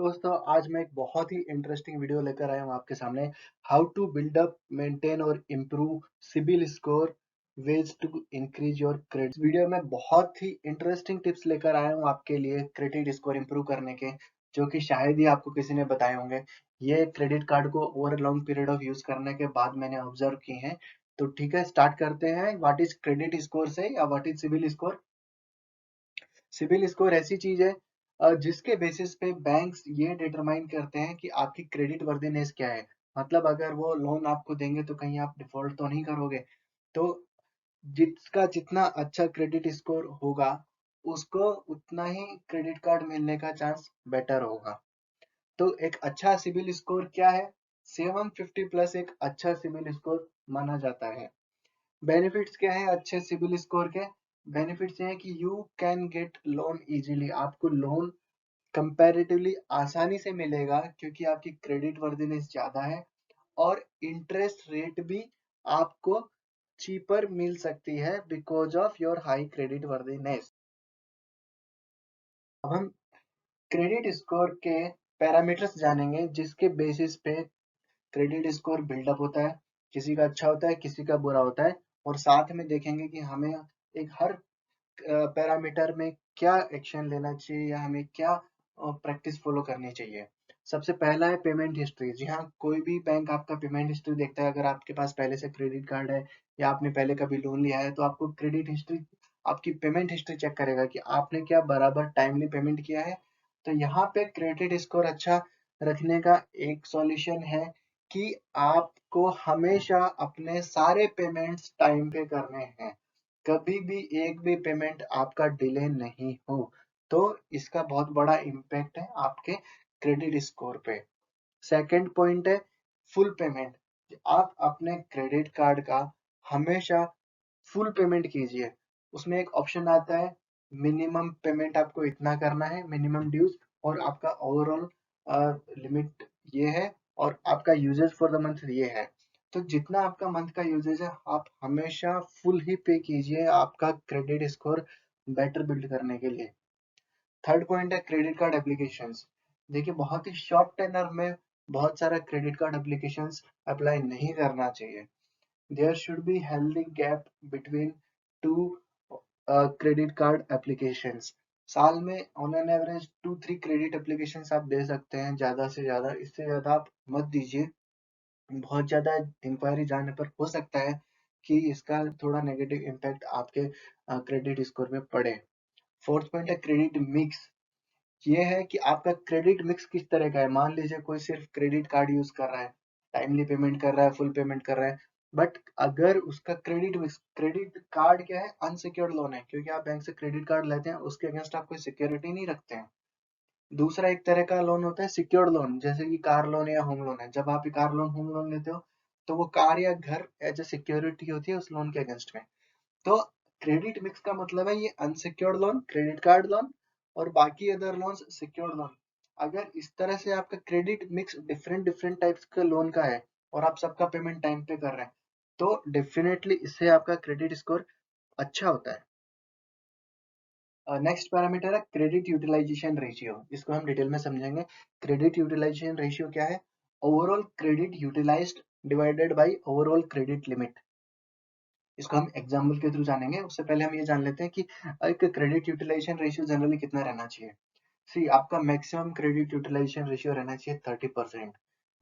दोस्तों आज मैं एक बहुत ही इंटरेस्टिंग वीडियो लेकर आया हूँ आपके सामने। How to build up, maintain और improve CIBIL score, ways to increase your credit. Video में बहुत ही इंटरेस्टिंग टिप्स लेकर आया हूँ आपके लिए क्रेडिट स्कोर इम्प्रूव करने के, जो कि शायद ही आपको किसी ने बताए होंगे। ये क्रेडिट कार्ड को over long period of use करने के बाद मैंने ऑब्जर्व किए हैं। तो ठीक है, स्टार्ट करते हैं। व्हाट इज क्रेडिट स्कोर से या what is CIBIL score. CIBIL score ऐसी चीज है जिसके बेसिस पे बैंक्स ये डिटरमाइन करते हैं कि आपकी क्रेडिट वर्दीनेस क्या है। मतलब अगर वो लोन आपको देंगे तो कहीं आप डिफॉल्ट तो नहीं करोगे। तो जिसका जितना अच्छा क्रेडिट स्कोर होगा उसको उतना ही क्रेडिट कार्ड मिलने का चांस बेटर होगा। तो एक अच्छा सिबिल स्कोर क्या है? 750 प्लस एक अच्छा सिबिल स्कोर माना जाता है। बेनिफिट्स क्या है अच्छे सिबिल स्कोर के? बेनिफिट्स ये हैं कि you can get loan easily. आपको लोन कंपैरेटिवली आसानी से मिलेगा क्योंकि आपकी क्रेडिट वर्दीनेस ज्यादा है, और इंटरेस्ट रेट भी आपको चीपर मिल सकती है because of your high credit worthiness. अब हम क्रेडिट स्कोर के पैरामीटर्स जानेंगे जिसके बेसिस पे क्रेडिट स्कोर बिल्डअप होता है। किसी का अच्छा होता है, किसी का बुरा होता है। और साथ में देखेंगे कि हमें एक हर पैरामीटर में क्या एक्शन लेना चाहिए या हमें क्या प्रैक्टिस फॉलो करनी चाहिए। सबसे पहला है पेमेंट हिस्ट्री। जी हाँ, कोई भी बैंक आपका पेमेंट हिस्ट्री देखता है। अगर आपके पास पहले से क्रेडिट कार्ड है या आपने पहले कभी लोन लिया है तो आपको क्रेडिट हिस्ट्री, आपकी पेमेंट हिस्ट्री चेक करेगा कि आपने क्या बराबर टाइमली पेमेंट किया है। तो यहाँ पे क्रेडिट स्कोर अच्छा रखने का एक सॉल्यूशन है कि आपको हमेशा अपने सारे पेमेंट्स टाइम पे करने हैं। कभी भी एक भी पेमेंट आपका डिले नहीं हो। तो इसका बहुत बड़ा इम्पैक्ट है आपके क्रेडिट स्कोर पे। सेकंड पॉइंट है फुल पेमेंट। आप अपने क्रेडिट कार्ड का हमेशा फुल पेमेंट कीजिए। उसमें एक ऑप्शन आता है मिनिमम पेमेंट आपको इतना करना है, मिनिमम ड्यूज, और आपका ओवरऑल लिमिट ये है, और आपका यूजेज फॉर द मंथ ये है। तो जितना आपका मंथ का यूजेज है आप हमेशा फुल ही पे कीजिए आपका क्रेडिट स्कोर बेटर बिल्ड करने के लिए। थर्ड पॉइंट है क्रेडिट कार्ड एप्लीकेशंस। देखिए, बहुत ही शॉर्ट टेनर में बहुत सारा क्रेडिट कार्ड एप्लीकेशंस अप्लाई नहीं करना चाहिए। There should be healthy gap between two credit card applications. साल में on an average 2-3 credit applications आप दे सकते हैं, ज्यादा से ज्यादा। इससे ज्यादा आप मत दीजिए। बहुत ज्यादा इंक्वायरी जाने पर हो सकता है कि इसका थोड़ा नेगेटिव इम्पैक्ट आपके क्रेडिट स्कोर में पड़े। फोर्थ पॉइंट है क्रेडिट मिक्स। ये है कि आपका क्रेडिट मिक्स किस तरह का है। मान लीजिए कोई सिर्फ क्रेडिट कार्ड यूज कर रहा है, टाइमली पेमेंट कर रहा है, फुल पेमेंट कर रहा है, बट अगर उसका क्रेडिट मिक्स, क्रेडिट कार्ड क्या है, अनसिक्योर्ड लोन है, क्योंकि आप बैंक से क्रेडिट कार्ड लेते हैं उसके अगेंस्ट आप कोई सिक्योरिटी नहीं रखते हैं। दूसरा एक तरह का लोन होता है सिक्योर्ड लोन, जैसे कि कार लोन या होम लोन है। जब आप कार लोन, होम लोन लेते हो तो वो कार या घर एज ए सिक्योरिटी होती है उस लोन के अगेंस्ट में। तो क्रेडिट मिक्स का मतलब है ये unsecured loan, credit card loan, और बाकी अदर लोन्स सिक्योर्ड लोन। अगर इस तरह से आपका credit mix different different types के लोन का है और आप सबका पेमेंट टाइम पे कर रहे हैं, तो डेफिनेटली इससे आपका क्रेडिट स्कोर अच्छा होता है। नेक्स्ट पैरामीटर है क्रेडिट यूटिलाइजेशन रेशियो। इसको हम डिटेल में समझेंगे। क्रेडिट यूटिलाइजेशन रेशियो क्या है? Overall credit utilised divided by overall credit limit. इसको हम एग्जाम्पल के थ्रू जानेंगे। उससे पहले हम ये जान लेते हैं कि एक क्रेडिट यूटिलाइजेशन रेशियो जनरली कितना रहना चाहिए। सी, आपका मैक्सिमम क्रेडिट यूटिलाइजेशन रेशियो रहना चाहिए 30%।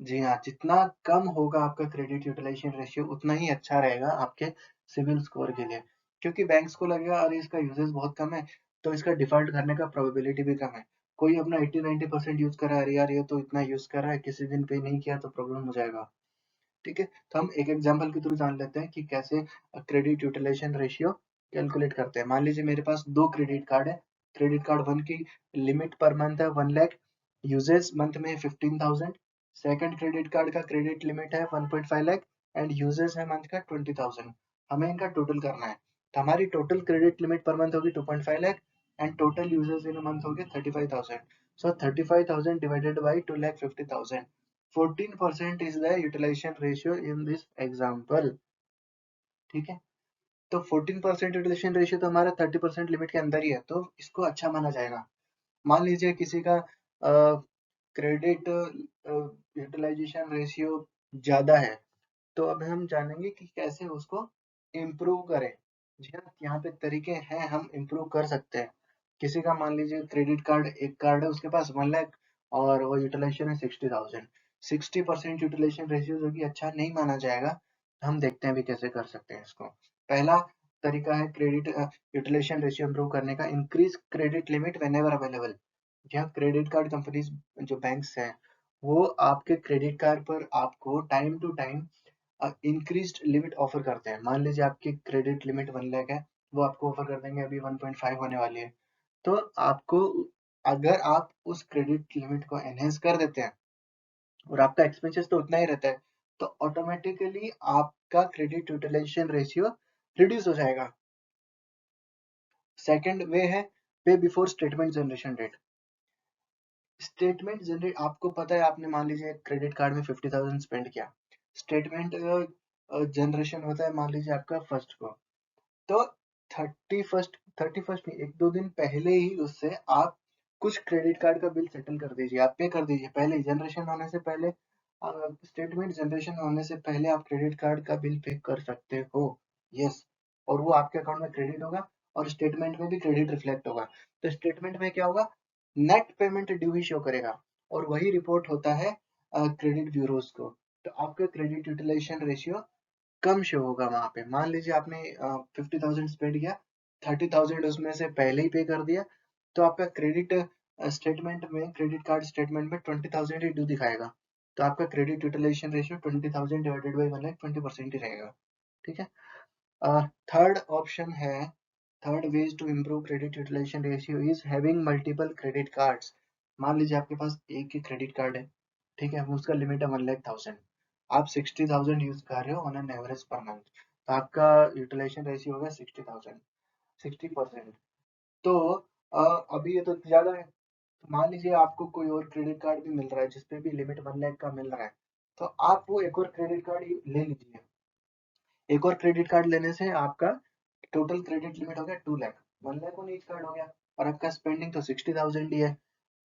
जी हाँ, जितना कम होगा आपका क्रेडिट यूटिलाइजेशन रेशियो उतना ही अच्छा रहेगा आपके सिविल स्कोर के लिए। क्योंकि बैंक्स को लगेगा अरे इसका यूजेस बहुत कम है, तो इसका डिफॉल्ट करने का प्रोबेबिलिटी भी कम है। कोई अपना 80-90% यूज कर रहा है, अरे यार ये तो इतना यूज कर रहा है, किसी दिन पे नहीं किया तो प्रॉब्लम हो जाएगा। ठीक है, तो हम एक एग्जांपल के थ्रू जान लेते हैं कि कैसे क्रेडिट यूटिलाइजेशन रेशियो कैलकुलेट करते हैं। मान लीजिए मेरे पास दो क्रेडिट कार्ड है। क्रेडिट कार्ड वन की लिमिट पर मंथ है 1 लाख, यूजेस मंथ में 15,000। सेकंड क्रेडिट कार्ड का क्रेडिट लिमिट है 1.5 लाख एंड यूजेस है मंथ का 20,000। हमें इनका टोटल करना है। तो हमारी total credit limit per month होगी 2.5 lakh and total uses in month हो गए 35,000। सो 35,000 divided by 2,50,000, 14% is the utilization ratio in this example। ठीक है, तो 14% यूटिलाइजेशन रेशियो तो हमारा 30% लिमिट के अंदर ही है, तो इसको अच्छा माना जाएगा। मान लीजिए किसी का क्रेडिट यूटिलाइजेशन रेशियो ज़्यादा है, तो अब हम जानेंगे कि कैसे उसको इम्प्रूव करें। जी हाँ, यहाँ पे तरीके हैं, हम इम्प्रूव कर सकते हैं। किसी का मान लीजिए क्रेडिट कार्ड, एक कार्ड है उसके पास 1 लाख और वो यूटिलाइजेशन है 60,000, 60% यूटिलाइजेशन रेशियो जो कि अच्छा नहीं माना जाएगा। हम देखते हैं अभी कैसे कर सकते हैं इसको। पहला तरीका है क्रेडिट यूटिलाइजेशन रेशियो इम्प्रूव करने का, increase credit limit whenever available. यहाँ क्रेडिट कार्ड कंपनीज जो बैंक्स हैं, वो आपके क्रेडिट कार्ड पर आपको time to time increased limit offer करते हैं। मान लीजिए आपकी क्रेडिट लिमिट 1 लाख है, वो आपको ऑफर कर देंगे अभी 1.5 होने वाली है। तो आपको, अगर आप उस क्रेडिट लिमिट को एनहेंस कर देते हैं और आपका एक्सपेंसेस तो उतना ही रहता है, तो ऑटोमेटिकली आपका क्रेडिट यूटिलाइजेशन रेशियो रिड्यूस हो जाएगा। सेकंड वे है pay before statement generation date. Statement generate, आपको पता है, आपने मान लीजिए क्रेडिट कार्ड में 50,000 स्पेंड किया, स्टेटमेंट जनरेशन होता है मान लीजिए आपका फर्स्ट को, तो 31st नहीं, एक दो दिन पहले ही उससे आप कुछ क्रेडिट कार्ड का बिल सेटल कर दीजिए, आप पे कर दीजिए पहले ही, जनरेशन होने से पहले, स्टेटमेंट जनरेशन होने से पहले आप क्रेडिट कार्ड का बिल पे कर सकते हो। यस, और वो आपके अकाउंट में क्रेडिट होगा और स्टेटमेंट में भी क्रेडिट रिफ्लेक्ट होगा। तो स्टेटमेंट में क्या होगा, नेट पेमेंट ड्यू ही शो करेगा और वही रिपोर्ट होता है क्रेडिट ब्यूरोज को। तो आपका क्रेडिट यूटिलाइजेशन रेशियो कम शो होगा वहां पे। मान लीजिए आपने 50,000 स्पेंड किया, 30,000 उसमें से पहले ही पे कर दिया, तो आपका क्रेडिट स्टेटमेंट में, क्रेडिट कार्ड स्टेटमेंट में 20,000 ही ड्यू दिखाएगा। तो आपका credit utilisation ratio 20,000 divided by 1 lakh 20% ही रहेगा। ठीक है। थर्ड ऑप्शन है, third ways to improve credit utilisation ratio is having multiple credit cards. मान लीजिए आपके पास एक ही क्रेडिट कार्ड है, ठीक है, उसका लिमिट है 1,00,000, आप 60,000 यूज कर रहे हो on an average per month, तो आपका यूटिलाइजेशन रेशियो होगा 60,000, 60%। तो अभी ये तो ज्यादा है, तो मान लीजिए आपको कोई और क्रेडिट कार्ड भी मिल रहा है जिसपे भी लिमिट 1 लाख का मिल रहा है, तो आप वो एक और क्रेडिट कार्ड ले लीजिए। एक और क्रेडिट कार्ड लेने से आपका टोटल क्रेडिट लिमिट हो गया 2 lakh, 1 lakh on each card हो गया, और आपका स्पेंडिंग तो 60,000 ही है।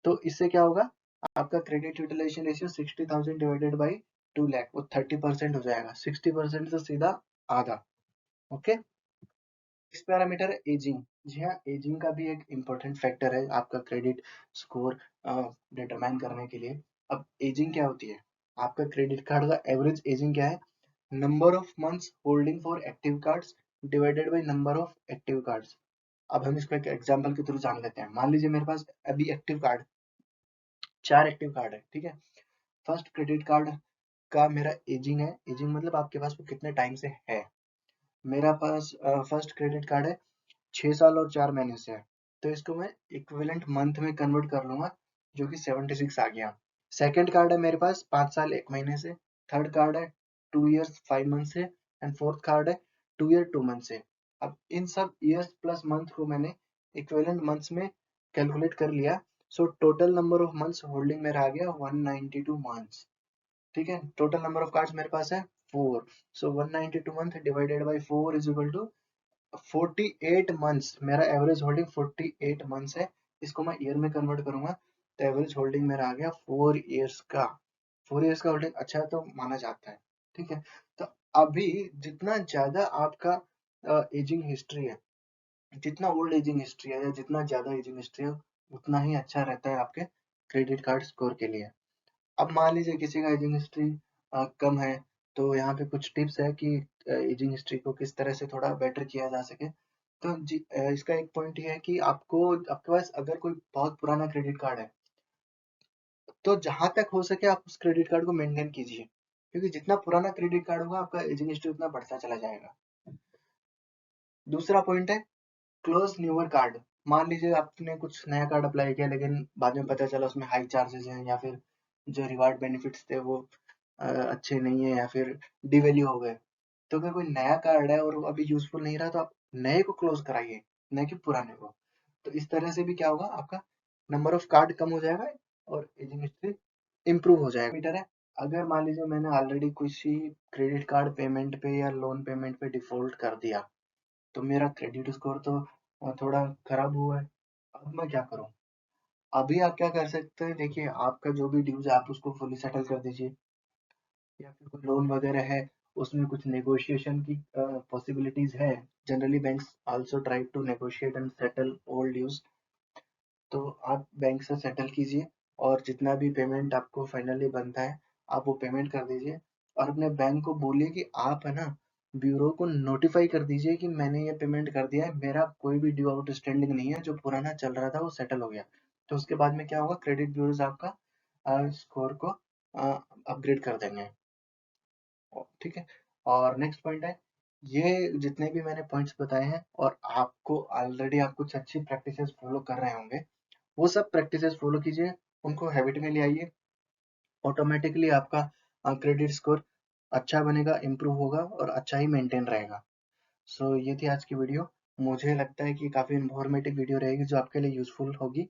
तो इससे क्या होगा, आपका credit utilisation ratio 60,000 divided by 2 lakh, वो 30% हो जाएगा, 60% से सीधा आधा। ओके। इस पैरामीटर है एजिंग। जी हाँ, एजिंग का भी एक इम्पोर्टेंट फैक्टर है आपका क्रेडिट स्कोर डिटरमाइन करने के लिए। अब एजिंग क्या होती है, आपका क्रेडिट कार्ड का एवरेज एजिंग क्या है, number of months holding for active cards divided by number of active cards. अब हम इसको एक एग्जांपल के थ्रू जान लेते हैं। मान लीजिए मेरे पास अभी एक्टिव कार्ड, 4 एक्टिव कार्ड है, ठीक है। फर्स्ट क्रेडिट कार्ड का मेरा एजिंग है, एजिंग मतलब आपके पास वो कितने टाइम से है। मेरा पास फर्स्ट क्रेडिट कार्ड है 6 साल और 4 महीने से है, तो इसको मैं इक्विवेलेंट मंथ में कन्वर्ट कर लूंगा, जो कि 76 आ गया। सेकंड कार्ड है मेरे पास 5 साल 1 महीने से, थर्ड कार्ड है 2 years 5 मंथ से, एंड फोर्थ कार्ड है 2 year 2 मंथ से। अब इन सब ईयर्स प्लस मंथ को मैंने इक्विवेलेंट मंथ्स में कैलकुलेट कर लिया, so total number of months holding मेरा आ गया 192 मंथ्स। ठीक है, टोटल नंबर ऑफ कार्ड्स मेरे पास है 4, so 192 month divided by 4 is equal to 48 months. मेरा एवरेज होल्डिंग 48 मंथ्स है। इसको मैं ईयर में कन्वर्ट करूंगा, तो एवरेज होल्डिंग मेरा आ गया 4 ईयर्स का। 4 ईयर्स का होल्डिंग अच्छा तो माना जाता है। ठीक है। तो अभी जितना ज्यादा आपका एजिंग हिस्ट्री है, जितना ओल्ड एजिंग हिस्ट्री है या जितना ज्यादा एजिंग हिस्ट्री है, उतना ही अच्छा रहता है आपके क्रेडिट कार्ड स्कोर के लिए। अब मान लीजिए किसी का एजिंग हिस्ट्री कम है, तो यहाँ पे कुछ टिप्स है कि एजिंग हिस्ट्री को किस तरह से थोड़ा बेटर किया जा सके। तो इसका एक पॉइंट ये है कि आपको, आपके पास अगर कोई बहुत पुराना क्रेडिट कार्ड है, तो जहां तक हो सके आप उस क्रेडिट कार्ड को मेंटेन कीजिए, क्योंकि जितना पुराना क्रेडिट कार्ड होगा आपका एजिंग हिस्ट्री उतना बढ़ता चला जाएगा। दूसरा पॉइंट है क्लोज न्यूअर कार्ड। मान लीजिए आपने कुछ नया कार्ड अप्लाई किया, लेकिन बाद में पता चला उसमें हाई चार्जेस हैं, या फिर जो रिवार्ड बेनिफिट्स थे वो अच्छे नहीं है, या फिर डिवैल्यू हो गए। तो अगर कोई नया कार्ड है और वो अभी यूजफुल नहीं रहा, तो आप नए को क्लोज कराइए, न कि पुराने को। तो इस तरह से भी क्या होगा, आपका नंबर ऑफ कार्ड कम हो जाएगा और एजिंग हिस्ट्री इम्प्रूव हो जाएगा। मीटर है, अगर मान लीजिए मैंने ऑलरेडी किसी क्रेडिट कार्ड पेमेंट पे या लोन पेमेंट पे डिफॉल्ट कर दिया, तो मेरा क्रेडिट स्कोर तो थोड़ा खराब हुआ है। अब मैं क्या करूं, अभी आप क्या कर सकते हैं, देखिए आपका जो भी ड्यूज है आप उसको फुली सेटल कर दीजिए, या फिर कोई लोन वगैरह है उसमें कुछ नेगोशिएशन की पॉसिबिलिटीज है। Generally banks also try to negotiate and settle old dues, तो आप बैंक से सेटल कीजिए और जितना भी पेमेंट आपको फाइनली बनता है आप वो पेमेंट कर दीजिए। और अपने बैंक को बोलिए कि आप है ना ब्यूरो को नोटिफाई कर दीजिए कि मैंने ये पेमेंट कर दिया है, मेरा कोई भी ड्यू आउटस्टैंडिंग नहीं है, जो पुराना चल रहा था वो सेटल हो गया। तो उसके बाद में क्या होगा, क्रेडिट ब्यूरोज आपका स्कोर को अपग्रेड कर देंगे। ठीक है। और नेक्स्ट पॉइंट है, ये जितने भी मैंने पॉइंट्स बताए हैं और आपको ऑलरेडी आप कुछ अच्छी प्रैक्टिसेस फॉलो कर रहे होंगे, वो सब प्रैक्टिसेस फॉलो कीजिए, उनको हैबिट में ले आइए। ऑटोमेटिकली आपका क्रेडिट स्कोर अच्छा बनेगा, इम्प्रूव होगा और अच्छा ही मेंटेन रहेगा। सो ये थी आज की वीडियो। मुझे लगता है कि काफ़ी इन्फॉर्मेटिव वीडियो रहेगी जो आपके लिए यूजफुल होगी।